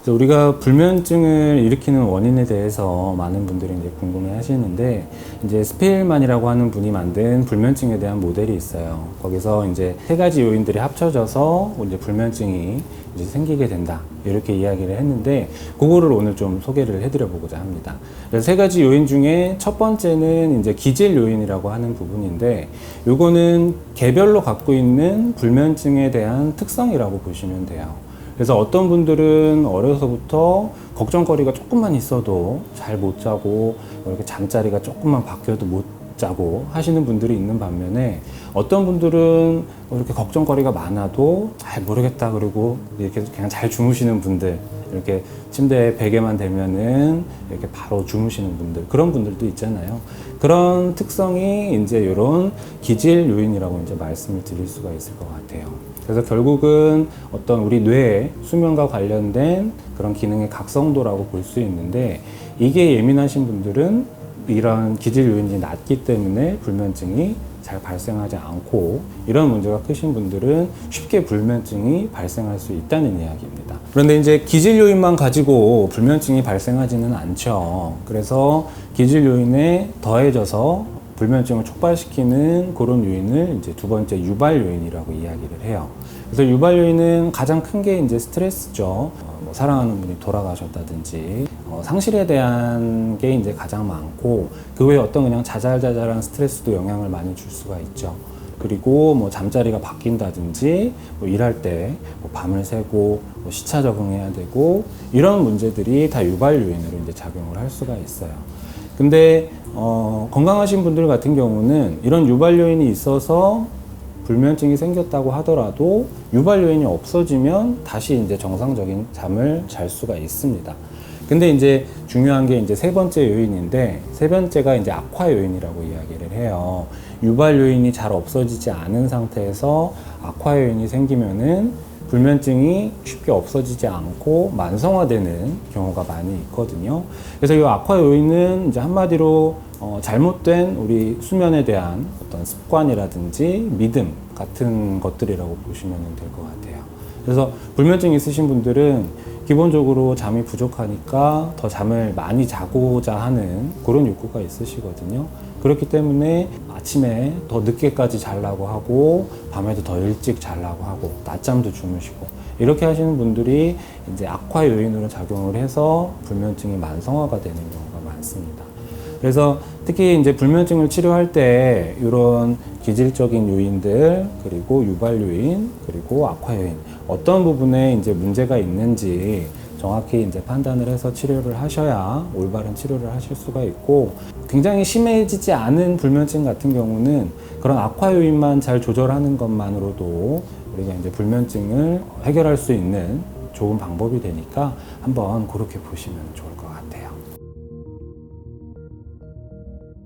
그래서 우리가 불면증을 일으키는 원인에 대해서 많은 분들이 이제 궁금해 하시는데, 이제 스페일만이라고 하는 분이 만든 불면증에 대한 모델이 있어요. 거기서 이제 세 가지 요인들이 합쳐져서 이제 불면증이 이제 생기게 된다, 이렇게 이야기를 했는데, 그거를 오늘 좀 소개를 해드려 보고자 합니다. 그래서 세 가지 요인 중에 첫 번째는 이제 기질 요인이라고 하는 부분인데, 요거는 개별로 갖고 있는 불면증에 대한 특성이라고 보시면 돼요. 그래서 어떤 분들은 어려서부터 걱정거리가 조금만 있어도 잘 못 자고, 이렇게 잠자리가 조금만 바뀌어도 못 자고 하시는 분들이 있는 반면에, 어떤 분들은 이렇게 걱정거리가 많아도 잘 모르겠다 그러고 이렇게 그냥 잘 주무시는 분들, 이렇게 침대에 베개만 대면은 이렇게 바로 주무시는 분들, 그런 분들도 있잖아요. 그런 특성이 이제 이런 기질 요인이라고 이제 말씀을 드릴 수가 있을 것 같아요. 그래서 결국은 어떤 우리 뇌의 수면과 관련된 그런 기능의 각성도라고 볼 수 있는데, 이게 예민하신 분들은 이런 기질 요인이 낮기 때문에 불면증이 잘 발생하지 않고, 이런 문제가 크신 분들은 쉽게 불면증이 발생할 수 있다는 이야기입니다. 그런데 이제 기질 요인만 가지고 불면증이 발생하지는 않죠. 그래서 기질 요인에 더해져서 불면증을 촉발시키는 그런 요인을 이제 두 번째 유발 요인이라고 이야기를 해요. 그래서 유발 요인은 가장 큰 게 이제 스트레스죠. 뭐 사랑하는 분이 돌아가셨다든지, 상실에 대한 게 이제 가장 많고, 그 외에 어떤 그냥 자잘자잘한 스트레스도 영향을 많이 줄 수가 있죠. 그리고 뭐 잠자리가 바뀐다든지, 뭐 일할 때 뭐 밤을 새고 뭐 시차 적응해야 되고, 이런 문제들이 다 유발 요인으로 이제 작용을 할 수가 있어요. 근데 건강하신 분들 같은 경우는 이런 유발 요인이 있어서 불면증이 생겼다고 하더라도 유발 요인이 없어지면 다시 이제 정상적인 잠을 잘 수가 있습니다. 근데 이제 중요한 게 이제 세 번째 요인인데, 세 번째가 이제 악화 요인이라고 이야기를 해요. 유발 요인이 잘 없어지지 않은 상태에서 악화 요인이 생기면은 불면증이 쉽게 없어지지 않고 만성화되는 경우가 많이 있거든요. 그래서 이 악화 요인은 이제 한마디로 잘못된 우리 수면에 대한 어떤 습관이라든지 믿음 같은 것들이라고 보시면 될 것 같아요. 그래서 불면증 있으신 분들은 기본적으로 잠이 부족하니까 더 잠을 많이 자고자 하는 그런 욕구가 있으시거든요. 그렇기 때문에 아침에 더 늦게까지 자려고 하고, 밤에도 더 일찍 자려고 하고, 낮잠도 주무시고, 이렇게 하시는 분들이 이제 악화 요인으로 작용을 해서 불면증이 만성화가 되는 경우가 많습니다. 그래서 특히 이제 불면증을 치료할 때 이런 기질적인 요인들, 그리고 유발 요인, 그리고 악화 요인, 어떤 부분에 이제 문제가 있는지 정확히 이제 판단을 해서 치료를 하셔야 올바른 치료를 하실 수가 있고, 굉장히 심해지지 않은 불면증 같은 경우는 그런 악화 요인만 잘 조절하는 것만으로도 우리가 이제 불면증을 해결할 수 있는 좋은 방법이 되니까 한번 그렇게 보시면 좋을 것 같아요.